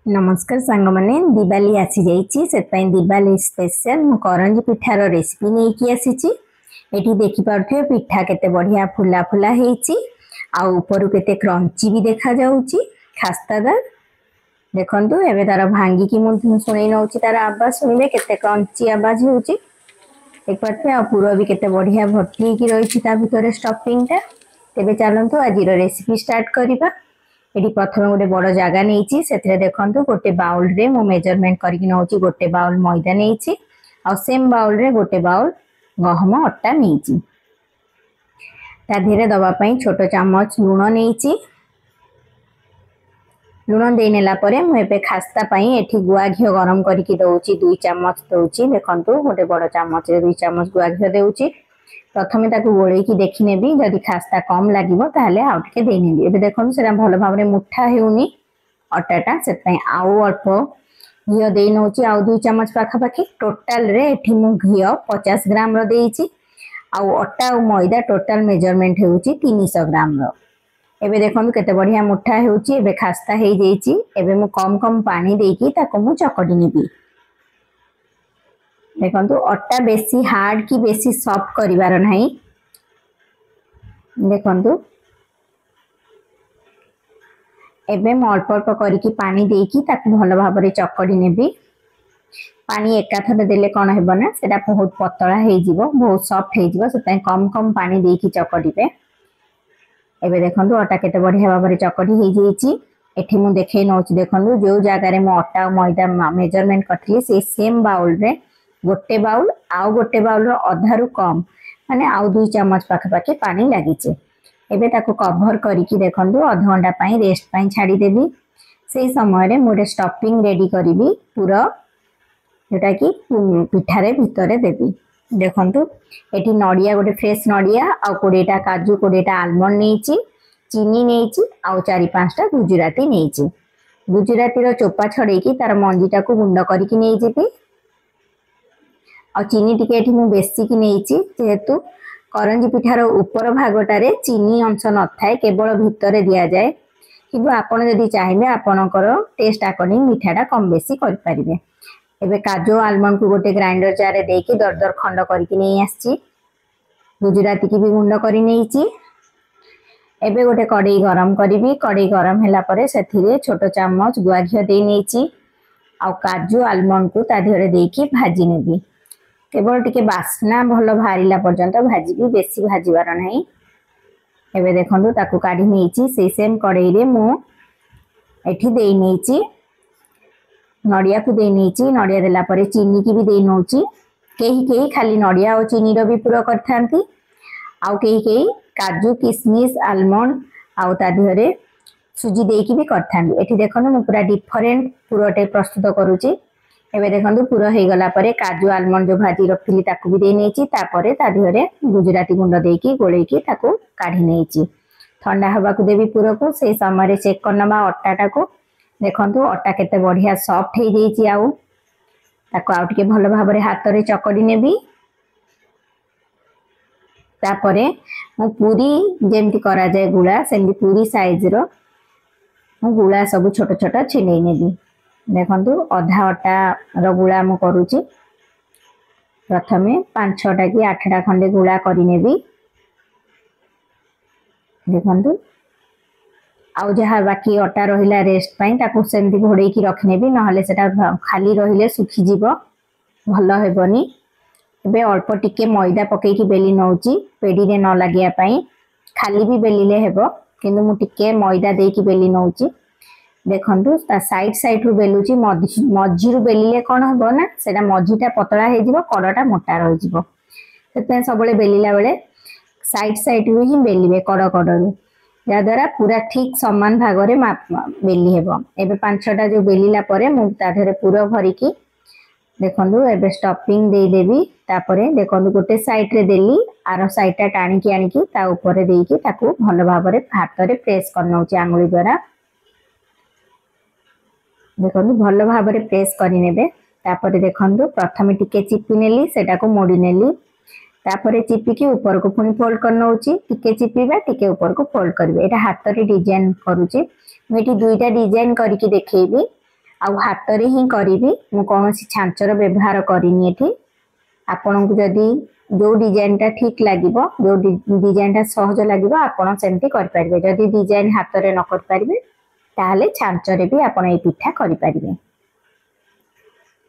नमस्कार सांग मैंने दिवाली आसी जाइए से दिवाली स्पेशल मु करंजी पिठार रेसिपी नहीं कि आसी एटी देखि पारथे पिठा केते बढ़िया फुला फुला हेची आ ऊपर केते क्रंची भी देखा जाउची खास्तादार देखंतु एबे तार भांगी की मु सुनै नउची तार आवाज सुनिबे केते क्रंची आवाज होउची एक पारथे आ पूरा भी केते बढ़िया भर्ती की रहिची ता भितरे स्टफिंग ता तेबे चलंतु आजिर रेसिपी स्टार्ट करिबा। ये प्रथम गोटे बड़ जगह नहीं से देखो गोटे बाउल रे मु मेजरमेंट करके नौची गोटे बाउल मैदा नहीं आ सेम बाउल रे गोटे बाउल गहम अटा नहीं धीरे दवापाई छोट चामच लुण नहीं लुण दे नेला परे मुझे खास्ता एठी गुआ घी गरम करके दउची 2 चामच दउची देखंतु गोटे बड़ चामच 2 चामच गुआ घी देउची प्रथमे ताकू गोलेकी देखि नेबी जदि खास्ता कम लागिबो ताहले आउ टिके देई नेबी एबे देखन सेरा भलो भाबरे मुठा हेउनी अटाटा से पई आउ अल्प घी देई नउची आउ 2 चामच पाखा पाखी टोटल रे एठी मु घी 50 ग्राम रो देइची आउ अटा और मैदा टोटल मेजरमेंट हेउची 300 ग्राम रो एबे देखन केते बढ़िया मुठा हेउची एबे खास्ता हेई जेइची एबे मु कम कम पानी देकी ताको मु चकडी नेबी देखो अटा बेसी हार्ड की बेसी सॉफ्ट करिवार नहीं देखो एबे मु अल्प अल्प करके पानी देकी ताकू भल भाबरे चकड़ी नेबी पानी एकाथरे देले कोन हेबो ना सेटा बहुत पतला हे जिवो बहुत सॉफ्ट हे जिवो सेता कम कम पानी देकी चकड़ीबे एबे देखो अटा केते बढ़िया भाबरे चकड़ी हे जेइची एठी मु देखै नउची देखो जो जगह रे मु अटा और मैदा मेजरमेंट करथि से सेम बाउल रे गोटे बाउल आउ गोटे बाउल अधारू कम माने आउ 2 चामच पाखे पानी लागिचे एबे ताको कवर करिकी देखंतु आधा घंटा पई रेस्ट पई छाडी देबी से समय रे मोरे स्टफिंग रेडी करिवि पूरा जेटा कि पिठारे भितरे देबी देखंतु एठी नडिया गोटे फ्रेश नडिया आउ 20टा काजू 20टा आलमंड नेइची चीनी नेइची आउ 4-5टा गुजराती नेइची गुजराती रो चोपा छडेकी तार मंजीटा को गुंड करिकी नेइ जेबी और चीनी टिके एठी मु बेसी की नेइची जेहेतु करंजी पिठार ऊपर भागटारे चीनी अंश न थाए केवल भितरे दिया जाए किंतु आपण जदि चाहिबे आपणकर टेस्ट अकॉर्डिंग मिठाटा कम बेसी कर परिबे एबे काजू आलमंड को गोटे ग्राइंडर जार रे देकी दरदर खंड करके नहीं आसी गुजराती की भी गुंड करी नेइची एबे गोटे कड़ई गरम करिवि कड़ई गरम हैला परे सेथिरे छोट चामच गुआ घी दे नेइची आ काजू आलमंड को ता धरे देकी भाजी नेबी केवल टिके बास्ना भल भारिला पर्यंत भाजी बेसी भाजबार नहीं एबे देखंतु ताकू काढी नेइची से सेम कड़ई रे मु एठी देई नेइची नडिया को देई नेइची नडिया देला परे चीनी की भी देई नउची केही केही खाली नडिया और चीनी रो भी पूरा करथांती आउ केही केही काजू किशमिश आलमंड आउ ता धरे सुजी देकी भी करथांती एठी देखंतु मु पूरा डिफरेंट पूराटे प्रस्तुत करूची एबे देखंतु पूरा हे गला परे काजू आलमंड जो भाजी रखिली ताकू भी दे नेची तापरे ता धरे गुजराती गुंड देकी गोलेकी ताकू काढी नेची ठंडा हवा को देबी पूरा को से समय रे चेक करनबा अट्टाटा को देखंतु अट्टा केते बढ़िया सॉफ्ट हे जेइची आउ ताकू आउ टिके भलो भाबरे हाथ रे चकडी नेबी तापरे मु पूरी जेमति करा जाय गुळा सेमति पूरी साइज रो मु गुळा सब छोट छोट छिनै नेबी देखंतु अधा अटा रो गुळा मु करूची प्रथमे 5-6टा कि 8टा खंडे गुळा करी नेबी देखंतु आउ जहा बाकी अटा रहिला रेस्ट पई ताकू सेमति घोड़े की रख नेबी नहले सेटा खाली रहिले सुखी जीवो भलो हेबनी एबे अल्प टिके मैदा पकई की बेली नउची पेडी रे न लागिया पई खाली भी बेलीले हेबो किंतु मु टिके मैदा दे की बेली नउची देखंतु ता साइड साइड रु बेलुची मझी रु बेलिले कोन हबो ना सेटा मझीटा पतला हे जिवो कड़टा मोटा रहि जिवो सेते सबले बेलिला बेले साइड साइड रु ही बेलिबे कड़ कड़ रु या द्वारा पूरा ठीक समान भाग रे बेली हेबो एबे 5-6टा जो बेलिला परे मु ता धरे पूरा भरी की देखंतु एबे स्टफिंग दे देबी तापरे देखंतु गोटे साइड रे देली आरो साइडटा टाणी की आनी की ता ऊपर देकी ताकू भलो भाबरे हाथ रे प्रेस करनौची आंगुली द्वारा देखंतु भलो भाबरे प्रेस करि नेबे तापरे देखंतु प्रथमे टिके चिपी नेली सेटा को मोडी नेली तापरे चिपी की ऊपर को पुनी फोल्ड करनौची टिके चिपीबा टिके ऊपर को फोल्ड करबे एटा हाथ रे डिजाइन करूची मेटी दुईटा डिजाइन करके देखैबी आउ हाथ रे ही करी मु कौन छांचर व्यवहार करनी एठी आपन को जदी जो डिजाइन टा ठीक लागिबो जो डिजाइन टा सहज लागिबो आपन सेमती कर परिबे जदी डिजाइन हाथ रे न कर परिबे ताले छांचरे भी आपन ए पिठा करि परिबे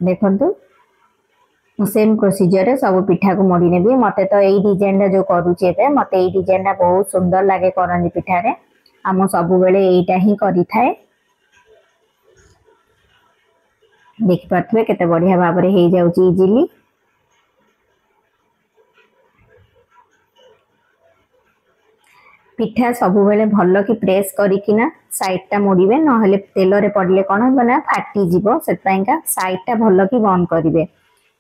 देखंतु सेम प्रोसीजर रे सब पिठा को मोड़ी नेबी मते तो एई डिजाइन टा जो करूची एबे मते एई डिजाइन टा बहुत सुंदर लागे करनी पिठा रे हम सब बेले एटा ही करि थाए देखि पाथबे केते बढ़िया भाव रे हे जाउची इजीली पिठा सब बेले भल कि प्रेस करिकिना साइड टा मोड़िबे न हेले तेल रे पड़ले कोन होबो ना फाटी जीवो सेतपाइका साइड टा भल कि बंद करिवे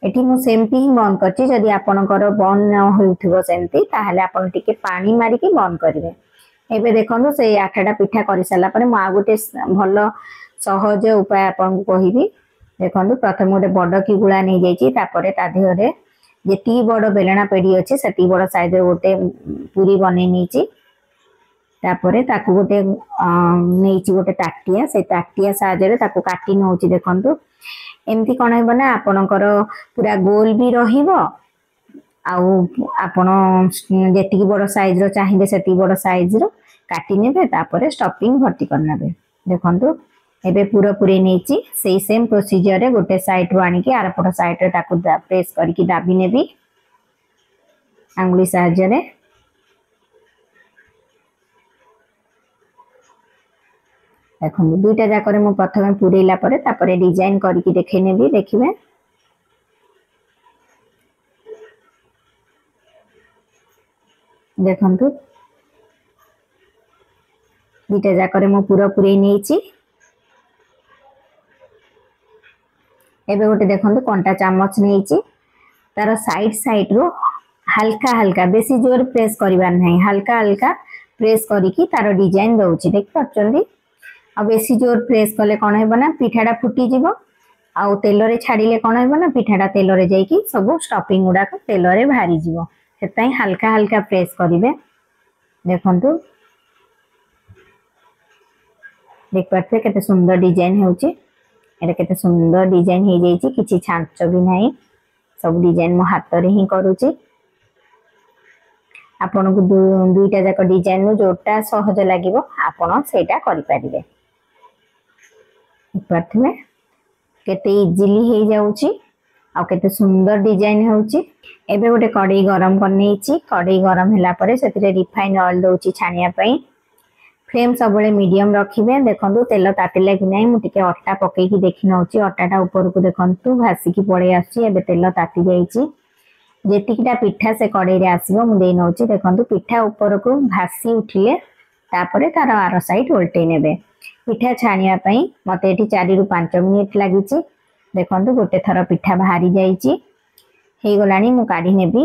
एठी मु सेमती ही बंद करची जदी आपनकर बंद न होइथिबो सेमती ताहाले आपन टिके पानी मारी कि बंद करिवे एबे देखंतु से आठाटा पिठा करि साला परे मु आ गुटे भल सहज उपाय आपन को कहिबी देखंतु प्रथम गोटे बड़ की गुळा नै जाईची तापरे ता देहरे जेती बड़ बेलना पेडी अछि सेती बड़ साइज रे गोटे पूरी बनै नीची तापरे ताकू गोटे नैची गोटे ताटिया से ताटिया साजरे ताकू काटी नौची देखंतु एमती कोन हेबो ना आपनकर पूरा गोल भी रहिबो आउ आपण जेती की बड़ साइज रो चाहिबे सेती बड़ साइज रो काटी नेबे तापरे स्टफिंग भर्ती करनाबे देखंतु एबे पूरा पूरी नैची सेही सेम प्रोसीजर रे गोटे साइड रो आनी के आरपट साइड रे ताकू प्रेस करके दाबी नेबी आंगुली साहाय्य देखो दुईटा जाकर मु प्रथम पुरेला परे तापरे डिजाइन करके देखै नेबी देखिबे देखंतु दुईटा जाकर मु पूरा पुरे नैची एबे गोटे देखंतु कंटा चामच नैची तार साइड साइड रो हल्का हल्का बेसी जोर प्रेस करबार नै हल्का हल्का प्रेस करिकी तार डिजाइन दउची देख पाछंदी आ बेसी जोर प्रेस कले कोन हेबो ना पिठाटा फुटी जीवो आ तेल रे छाड़ीले कोन हेबो ना पिठाटा तेल रे जाईकी सब स्टफिंग उडा को तेल रे भारी जीवो सेताई हल्का हल्का प्रेस करिवे देखंतु देख पाछे केते सुंदर डिजाइन होउची एटा केते सुंदर डिजाइन हे जाईची किछि छांच भी नाही सब डिजाइन मो हाथ रे ही करूची आपन को दुईटा जाक डिजाइन नो जोटा सहज लागिवो आपन सेटा करि परिबे प्रथमे केते इजीली हे जाउची आ केते सुंदर डिजाइन होउची एबे गोटे कढ़ई गरम करनेची कढ़ई गरम होला परे सेतिरे रिफाइन ऑयल दोची छानिया पई फ्लेम सबले मीडियम रखिबे देखंतु तेल तातिले कि नै मु टिके अट्टा पकेई कि देखि नउची अट्टाटा ऊपर को देखंतु भासी कि पड़े आसी एबे तेल ताति जाईची जेतिकिटा पिठा से कढ़ई रे आसीबो मु देई नउची देखंतु पिठा ऊपर को भासी उठिले तापरे तार आर साइड उल्टे नेबे पिठा छानिया पई मते एठी 4 रु 5 मिनिट लागिची देखंतु गोटे थर पिठा भारी जाईची हे गलानी मु काढी नेबी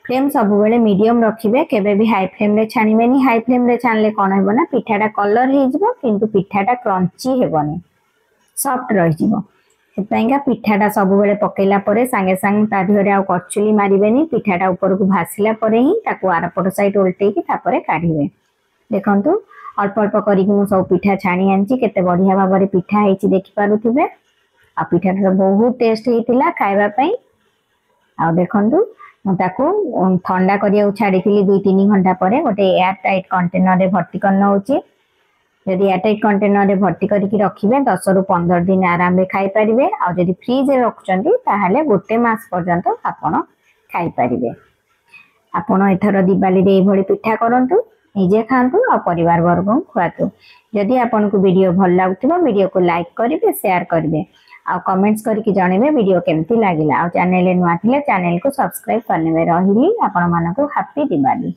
फ्लेम सब बेले मीडियम रखिबे केबे भी हाई फ्लेम रे छानिबेनी हाई फ्लेम रे छानले कोन हेबो ना पिठाटा कलर हे जिवो किंतु पिठाटा क्रंची हेबोनी सॉफ्ट रहि जिवो सेताइका पिठाटा सब बेले पकेला परे संगे संग ता धिरे आ करचुली मारिबेनी पिठाटा ऊपर को भासिला परे ही ताको आरपट साइड उल्टे की तापरे काढिबे देखंतु अल्प अल्प करी मु सब पिठा छाणी आंची केते बढ़िया भाबरे पिठा हेची देखि पारुथिबे आ पिठाटा बहुत टेस्ट हेतिला खाइबा पई आ देखंतु मु ताको ठंडा करिया छाड़ीथिली 2-3 घंटा परे गोटे एयर टाइट कंटेनर रे भर्ती करना होची यदि एयर टाइट कंटेनर रे भर्ती करके रखिबे 10 रु 15 दिन आराम रे खाई परिबे आ यदि फ्रिज रे रखचंती ताहाले गोटे मास पर्यंत आपण खाई परिबे आपण एथर दिवाली रे एभली पिठा करंतु निजे खांतु और परिवार वर्ग खुआतु जदि आपन को वीडियो भल लागुथिबो वीडियो को लाइक करिवे शेयर करिवे आ कमेंट्स करके जणेबे वीडियो केमती लागिला आ चैनल नुआ थिले चैनल को सब्सक्राइब करनेबे रहिली आपण मानको हैप्पी दिवाली।